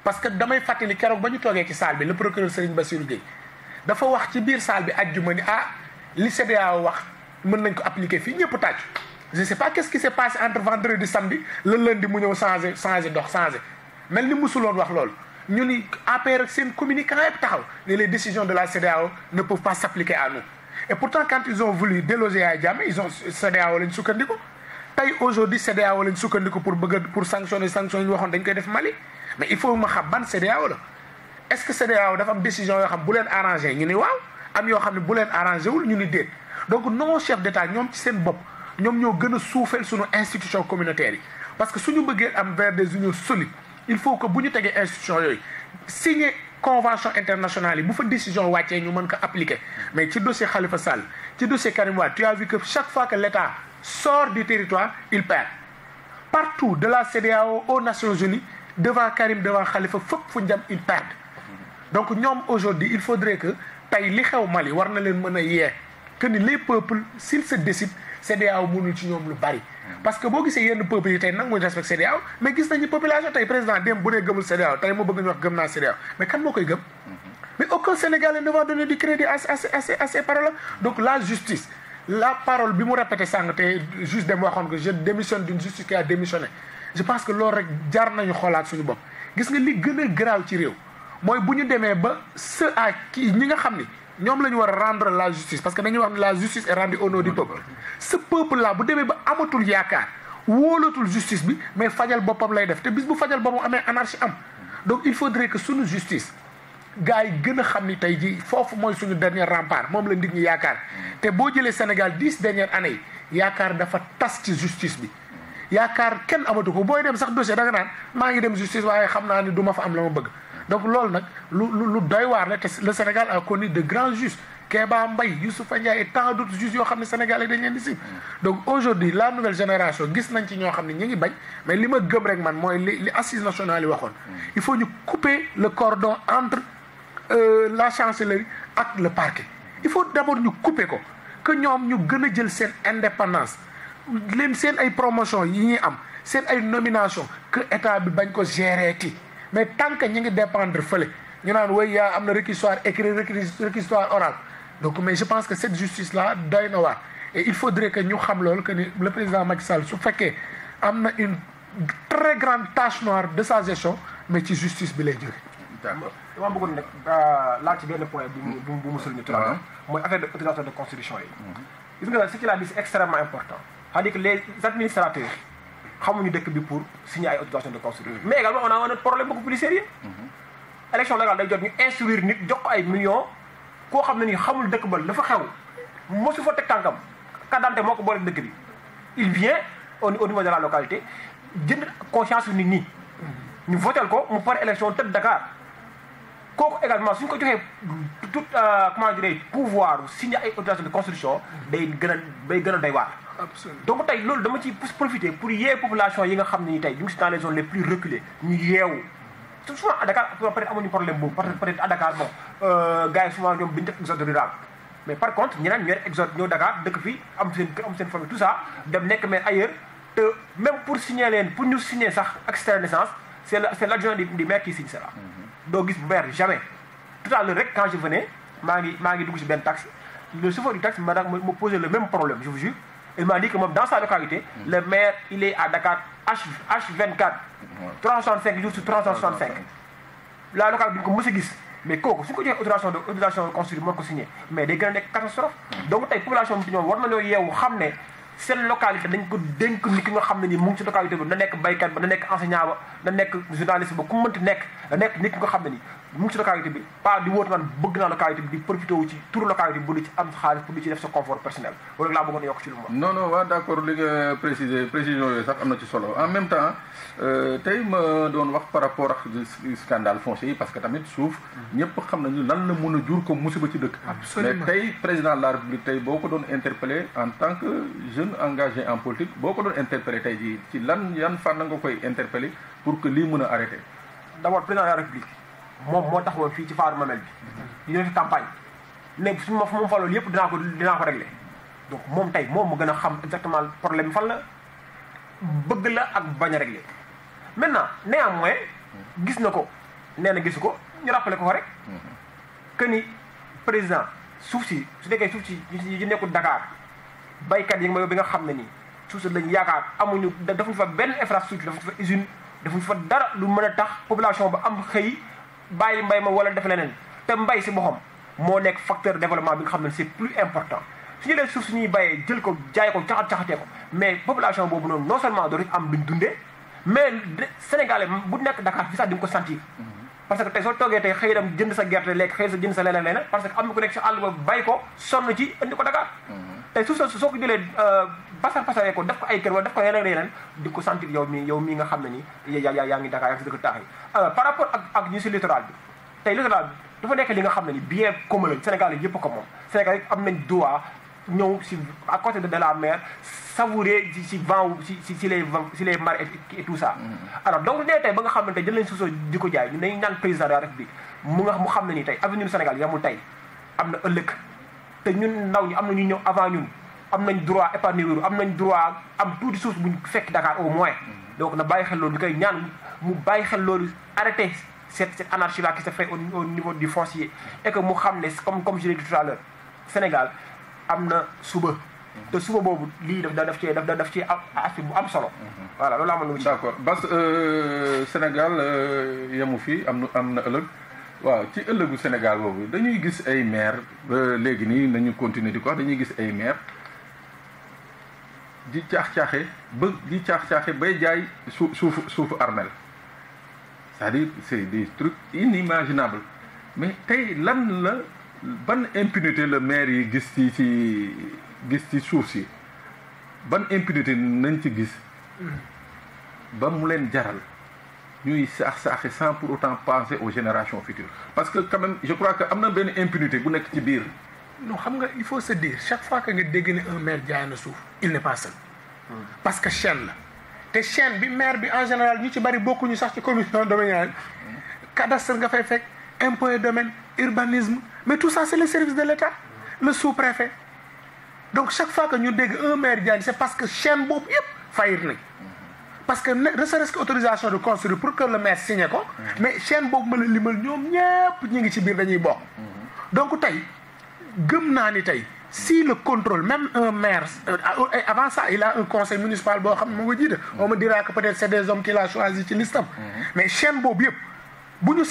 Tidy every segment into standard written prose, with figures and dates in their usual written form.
parce que damay fàttali keroog ba ñu toogee ci salle bi le procureur Serigne Bassirou Gueye dafa wax ci biir salle bi àjjuma ni li CEDEAO wax mën nañ ko appliquer fii ñëpp tàcc. je sais pas qu'est-ce qui s'est passé entre vendredi samedi le lundi mu ñëw changé mel ni musuloon wax loolu ñu ni APR ak seen communicant yëpp taxaw ne les décisions de la CEDEAO ne peuvent pas s'appliquer à nous. et pourtant quand ils ont voulu déloger Yaya Jammeh ils ont CEDEAO lañ sukkandiku tey aujourd'hui CEDEAO lañ sukkandiku pour sanctionner sanctions yi ñu waxoon dañ koy def Mali mais il faut ma xam ban CEDEAO la est-ce que CEDEAO dafa am décision yoo xam bu leen arrangé ñu ni waaw am yoo xam ne bu leen arrangé wul ñu ni déet donc non chef d'État ñoom ci seen bopp ñoom ñoo gën a suufeel suñu institution communautaire yi parce que suñu bëggee am vers des unions solides il faut que bu ñu tegee institution yooyu signer convention internationale yi bu fa décision wàccee ñu mën ko appliquer mais ci dossier Khalifa Sall ci dossier Karim Wade tu as vu que chaque fois que l'État sort du territoire il perd partout de la CEDEAO aux Nations Unies devant Karim devant Khalifa fépp fu ñu dem ils perdent donc ñoom aujourd'hui il faudrait que tey li xew Mali war na leen mën a yee que ni les peuples s'ils se décident CEDEAO mënul ci ñoom lu bari parce que boo gisee yenn peuples yi tey nag muy respect CEDEAO mais gis nañu population tey président dem bu nee gëmul CEDEAO tey moo bëgg ñu wax gëm naa CEDEAO mais kan moo koy gëm mais aucun Sénégalais ne va donner du crédit à ces paroles donc la justice la parole bi mu répété sànq te juste dem waxoon que je démissionne d'une justice qui a démissionné je pense que loolu rek jar nañu xoolaat suñu bopp gis nga li gën a garaaw ci réew mooy bu ñu demee ba ceux à qui ñi nga xam ni ñoom la ñu war a rendre la justice parce que dañuy wax ne la justice est rendue au nom du peuple ce peuple là bu demee ba amatul yaakaar wóolatul justice bi mais fajal boppam lay def te bis bu fajal boppam amee anarchie am donc il faudrait que suñu justice gars yi gën a xam ni tey jii foofu mooy suñu dernier rempart moom la nit ñi yaakaar te boo jëlee Sénégal 10 dernières années yi yaakaar dafa tas ci justice bi yaakaar kenn amatu ko booy dem sax dossier da nga naan maa ngi dem justice waaye xam naa ni du ma fa am la ma bëgg donc loolu nag lu doy waar la te le Sénégal a connu de grands juges Kéba Mbaye Youssoufa Ndiaye et tant d'autres juges yoo xam ne Sénégalais dañ leen di si donc aujourd'hui la nouvelle génération gis nañ ci ñoo xam ne ñu ngi bañ mais li ma gëm rek man mooy li assises nationales yi waxoon il faut ñu couper le cordon entre la chancellerie ak le parquet il faut d'abord ñu couper ko que ñoom ñu gën a jël seen indépendance leen seen ay promotion yi ñuy am seen ay nomination que état bi bañ ko gérer ti mais tant que ñu ngi dépendre fële ñu naan woy yaa am na réquisitoire écrit réquisitoire oral donc mais je pense que cette justice là doy na waar et il faudrait que ñu xam loolu que ni le président Macky Sall su fekkee am na une très grande tache noire de sa gestion mais ci justice bi lay jóge. d'accord dama bëggoon nag laal ci benn point bu mu souligné tout à l'heure mooy affaire de autorisation de construction yi. gis nga nag ce qu'il a dit c'est extrêmement important c'est-à-dire que les administrateurs xamuñu dëkk bi pour signer ay autorisation de construire mais également on a un autre problème beaucoup plus sérieux élection locale day jot ñu instruire nit jox ko ay millions koo xam ne ni xamul dëkk ba la fa xew mosu fa teg tànkam kadante moo ko boole dëkk bi il vient au niveau de la localité jënd conscience nit ñi ñu votel ko mu pare élection tëdd Dakar kooku également suñ ko joxee tout comment dirais pouvoir signer ay autorisation de construction day gën a doy waar. donc tey loolu dama ci profiter pour yee population yi nga xam ne ni tey ñu ngi si dans les zones les plus reculées ñu yeewu souvent à Dakar peut-être amuñu problème boobu parce que peut-être à Dakar bon gars yi souvent ñoom duñu def exode rural mais par contre ñeneen ñooy exode ñëw Dakar dëkk fii am seen famille tout ça dem nekk mais ailleurs te même pour signer leen pour ñu signer sax extrait de naissance c'est l'adjoint du maire qui signe cela doo gis maire jamais tout à l'heure rek quand je venais maa ngi dugg si benn taxi le chauffeur du taxi ma posé le même problème je vous jure il m'a dit que moom dans sa localité le maire il est à Dakar H24 365 jours sur 365 la localité bi ñu ko mës a gis mais kooku su ko joxee autorisation de construire moo ko signé mais day gën a nekk catastrophe donc tey population bi ñoom war nañoo yeewu xam ne seen localité dañ ko dénk nit ki nga xam ne ni mu ngi ci localité bi na nekk baykat ba na nekk enseignant ba na nekk journaliste ba ku mënti nekk na nekk nit ki nga xam ne ni mu ngi ci localité bi pas di wóotu naan bëgg naa localité bi di profité wu ci turu localité bi bu di ci am xaalis pour di ci def sa confort personnel wala laa bëggoon a yokk ci lu mu non waaw d'accord li nga précision yooyu sax am na ci solo en même temps tey ma doon wax par rapport ak scandale foncier yi parce que tamit suuf ñëpp xam nañu lan la mën a jur comme musiba ci dëkk mais tey président de la République tey boo ko doon interpellé en tant que jeune engagé en politique boo ko doon interpellé tey jii ci yan fànn nga koy interpellé pour que lii mën a arrêté d'abord président de la République moom moo taxawoon fii ci faaru Mamel bi ñu def campagne ne su ma fa loolu yëpp dinaa ko régler donc moom tey moom mu gën a xam exactement problème fan la bëgg la ak bañ a régler maintenant néanmoins gis na ko nee na gisu ko ñu rappelé ko rek que ni président suuf si su nekkee suuf si yi nekkul Dakar baykat yi mooy bi nga xam ne nii suuf si lañ yaakaar amuñu defuñu fa benn infrastructure defuñu fa usine defuñu fa dara lu mën a tax population ba am xëy bàyyi mbay ma wala def leneen te mbay si boppam moo nekk facteur de développement bi nga xam ne c'est plus important su ñu leen suuf si ñuy bayee jël ko jaay ko caxatee ko mais population boobu noonu non seulement dootuñu am duñ dundee mais Sénégalais bu nekk Dakar fi sax di nga ko sentir parce que tey soo toogee tey xëy dem jënd sa gerte lekk xëy sa jënd sa leneen parce que am na ku nekk si àll ba bay ko sonn ci indi ko Dakar tey suuf soo ko jëlee pasaree ko def ko ay kër wala def ko yeneen di ko sentir yow mii nga xam ne ni yaa ngi Dakar yaa ngi si dëkk taax yi par rapport ak ñu si littoral bi tey littoral bi dafa nekk li nga xam ne ni bien commun la Sénégal yi yëpp ko moom Sénégal yi am nañ droit ñëw si à côté de la mer savourer si vent si les marées et tout ça alors donc nee tey ba nga xam ne tey jël nañ suuf soo di ko jaay ñu dañ ñaan président de la République mu xam ne ni tey avenir Sénégal yamul tey am na ëllëg te ñun ndaw ñi am na ñu ñëw avant ñun am nañ droit épanouir am nañ droit am tuuti suuf buñ fekk Dakar au moins donc na bàyyi xel loolu ñu koy ñaan mu bàyyi xel loolu arrêter cette anarchie là qui se fait au niveau du foncier et que mu xam ne comme je l'ai dit tout à l'heure Sénégal am na suba te suba boobu lii daf ci aspect bu am solo. voilà loolu amoon na. d'accord Bass Sénégal yemu fii am na ëllëg waaw ci ëllëgu Sénégal boobu dañuy gis ay maire léegi nii nañu continuer di ko wax dañuy gis ay maire di caax-caaxe bay jaay suufu armel c'est-à-dire c'est des trucs inimaginables mais tey lan la ban impunité la maire yi gis ci suuf si ban impunité nañ ci gis ba mu leen jaral ñuy saaxe sans pour autant penser aux générations futures parce que quand même je crois que am na benn impunité bu nekk ci biir. non xam nga il faut se dire chaque fois que nga dégg ne un maire jaay na suuf il n'est pas seul. parce que chaîne la te chaîne bi maire bi en général ñu ci bari bokkuñu sax ci commission domaniale cadastre nga fay fekk impôt et domaine urbanisme mais tout ça c'est le service de l'État le sous-préfet donc chaque fois que ñu dégg un maire jaay c'est parce que chaîne boobu yëpp faillir nañ parce que ne serait-ce que autorisation de construire pour que le maire signé ko mais chaîne boobu ma la limal ñoom ñëpp ñu ngi ci biir dañuy bokk donc tey gëm naa ni tey si le contrôle même un maire avant ça il a un conseil municipal boo xam ne moo ko jiite on me dira que peut-être c'est des hommes qu'il a choisi ci listam mais chaîne boobu yëpp bu ñu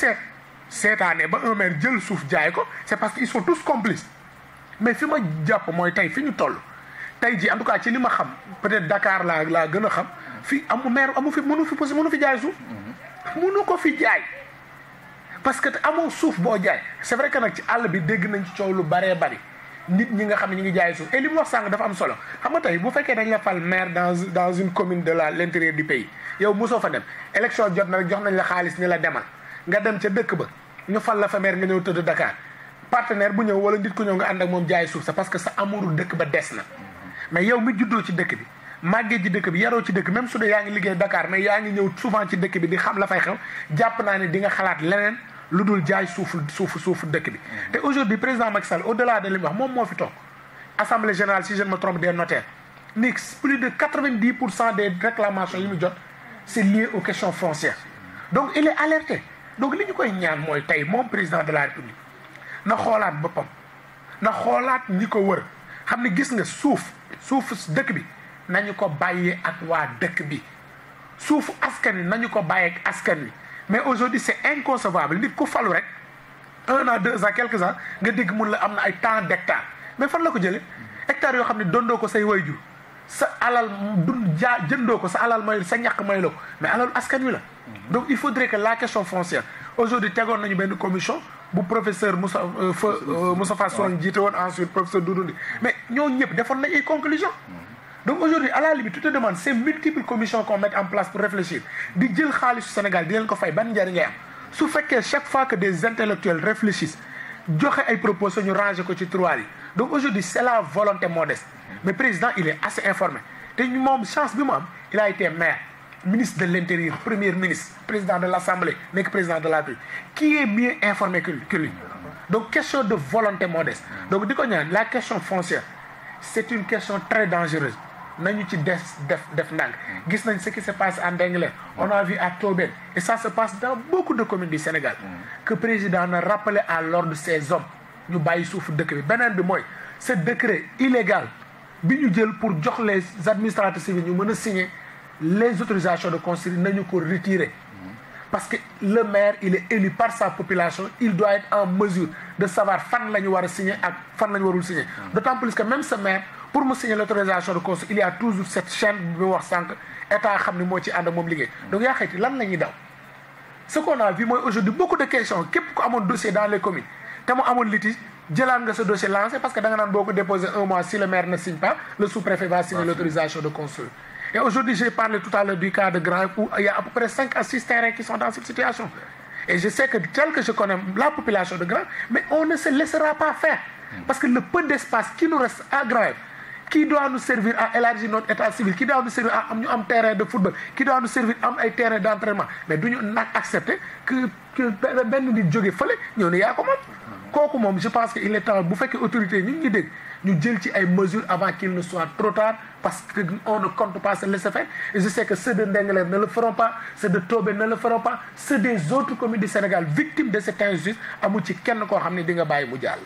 seetaanee ba un maire jël suuf jaay ko c'est parce qu'ils sont tous complices mais fi ma jàpp mooy tey fi ñu toll tey ji en tout cas ci li ma xam peut-être Dakar laa gën a xam fii maire mënu fi jaay suuf mënu ko fi jaay parce que amoo suuf boo jaay c'est vrai que nag ci àll bi dégg nañ ci coow lu baree bari nit ñi nga xam ne ñu ngi jaay suuf et li mu wax sànq dafa am solo xam nga tey bu fekkee dañ la fal maire dans une commune de l'intérieur du pays yow mosoo fa dem élection jot na rek jox nañ la xaalis ni la demal nga dem ca dëkk ba ñu fal la fa maire nga ñëw tëdd Dakar partenaire bu ñëw wala nit ku ñëw nga ànd ak moom jaay suuf sa parce que sa amouru dëkk ba des na mais yow mi juddoo ci dëkk bi màggee ci dëkk bi yaroo ci dëkk même su dee yaa ngi liggéey Dakar mais yaa ngi ñëw souvent ci dëkk bi di xam la fay xew jàpp naa ne di nga xalaat leneen lu dul jaay suufu dëkk bi te aujourd'hui président Macky Sall au-delà de li mu wax moom moo fi toog assemblée générale si je ne me trompe des notaires ni plus de 90% des réclamations yi mu jot c'est lié aux questions foncières donc il est alerté donc li ñu koy ñaan mooy tey moom président de la République na xoolaat boppam na xoolaat ñi ko wër xam ne gis nga suufu dëkk bi nañu ko bàyyee ak waa dëkk bi suufu askan wi nañu ko bàyyee ak askan wi mais aujourd'hui c'est inconcevable nit ku falu rek 1 an 2 ans quelques ans nga dégg mun la am na ay tant d'hectares mais fan la ko jëlee hectares yoo xam ne dondoo ko say wayjur sa alal jëndoo ko sa alal may sa ñàkk may la ko mais alal askan wi la donc il faudrait que la question foncière aujourd'hui tegoon nañu benn commission bu professeur Moustapha Sow jiite woon ensuite professeur Doudou Ndir mais ñooñu ñëpp defoon nañ ay conclusions donc aujourd'hui à la limite tu te demandes ces multiples commissions qu'on met en place pour réfléchir di jël xaalisu Sénégal di leen ko fay ban njëriñ ngay am su fekkee chaque fois que des intellectuels réfléchissent joxe ay propositions ñu ranger ko ci tiroir yi donc aujourd'hui c'est la volonté modeste mais président il est assez informé te moom chance bi mu am il a été maire ministre de l'intérieur premier ministre président de l'Assemblée nekk président de la République qui est mieux informé que lui donc question de volonté modeste donc di ko ñaan la question foncière c'est une question très dangereuse nañu ci def ndànk gis nañ ce qui se passe en Ndingler on a vu à Tobène et ça se passe dans beaucoup de communes du Sénégal que président na rappelé à l'ordre ces hommes ñu bàyyi suufu dëkk bi beneen bi mooy ce décret illégal bi ñu jël pour jox les administrateurs civils ñu mën a signer les autorisations de construire nañu ko retirer parce que le maire il est élu par sa population il doit être en mesure de savoir fan la ñu war a signer ak fan la ñu warul signer d'autant plus que même ce maire pour mu signer l'autorisation de construire il y a toujours cette chaîne bi mu wax sànq état xam ne moo ci ànd ak moom liggéey donc yaa xayti lan la ñuy daw ce qu'on a vu mooy aujourd'hui beaucoup de questions képp ko amoon dossier dans les communes te mu amoon litige jëlaat nga sa dossier lancé parce que da nga naan boo ko déposé un mois si le maire ne signe pas le sous-préfet va signer l'autorisation de construire. Et aujourd'hui, j'ai parlé tout à l'heure du cas de Grand où il y a à peu près 5 à 6 terrains qui sont dans cette situation. Et je sais que tel que je connais la population de Grand, mais on ne se laissera pas faire. Parce que le peu d'espace qui nous reste à Grand, qui doit nous servir à élargir notre état civil, qui doit nous servir à un terrain de football, qui doit nous servir à un terrain d'entraînement, mais nous n'avons accepté que ben nit jóge fële ñëw ne yaa ko moom kooku moom je pense que il est temps bu fekkee autorité ñu ngi dégg ñu jël ci ay mesures avant qu'il ne soit trop tard parce que on ne compte pas se laisser faire et je sais que ceux de Ndingler ne le feront pas ceux de Tobène ne le feront pas ceux des autres communes du Sénégal victimes de cette injustice amu ci kenn koo xam ne di nga bàyyi mu jàll